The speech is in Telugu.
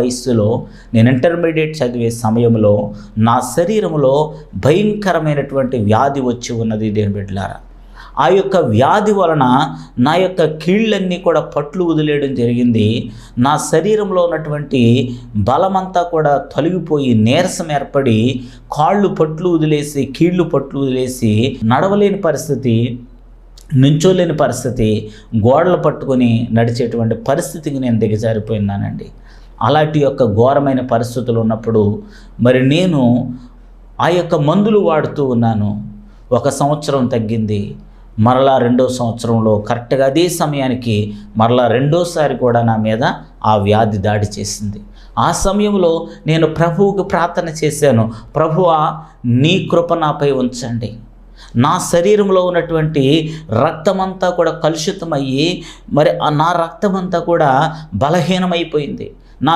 వయస్సులో నేను ఇంటర్మీడియట్ చదివే సమయంలో నా శరీరంలో భయంకరమైనటువంటి వ్యాధి వచ్చి ఉన్నది దేవుని బిడ్డలారా. ఆ యొక్క వ్యాధి వలన నా యొక్క కీళ్ళన్నీ కూడా పట్లు వదిలేయడం జరిగింది. నా శరీరంలో ఉన్నటువంటి బలమంతా కూడా తొలగిపోయి నీరసం ఏర్పడి కాళ్ళు పట్లు వదిలేసి కీళ్ళు పట్లు వదిలేసి నడవలేని పరిస్థితి, నుంచోలేని పరిస్థితి, గోడలు పట్టుకొని నడిచేటువంటి పరిస్థితికి నేను దిగజారిపోయినానండి. అలాంటి యొక్క ఘోరమైన పరిస్థితులు ఉన్నప్పుడు మరి నేను ఆ యొక్క మందులు వాడుతూ ఉన్నాను. 1 సంవత్సరం తగ్గింది. మరలా 2వ సంవత్సరంలో కరెక్ట్గా అదే సమయానికి మరలా 2వసారి కూడా నా మీద ఆ వ్యాధి దాడి చేసింది. ఆ సమయంలో నేను ప్రభువుకు ప్రార్థన చేశాను, ప్రభువా నీ కృప నాపై ఉంచండి. నా శరీరంలో ఉన్నటువంటి రక్తమంతా కూడా కలుషితమయ్యి మరి నా రక్తమంతా కూడా బలహీనమైపోయింది. నా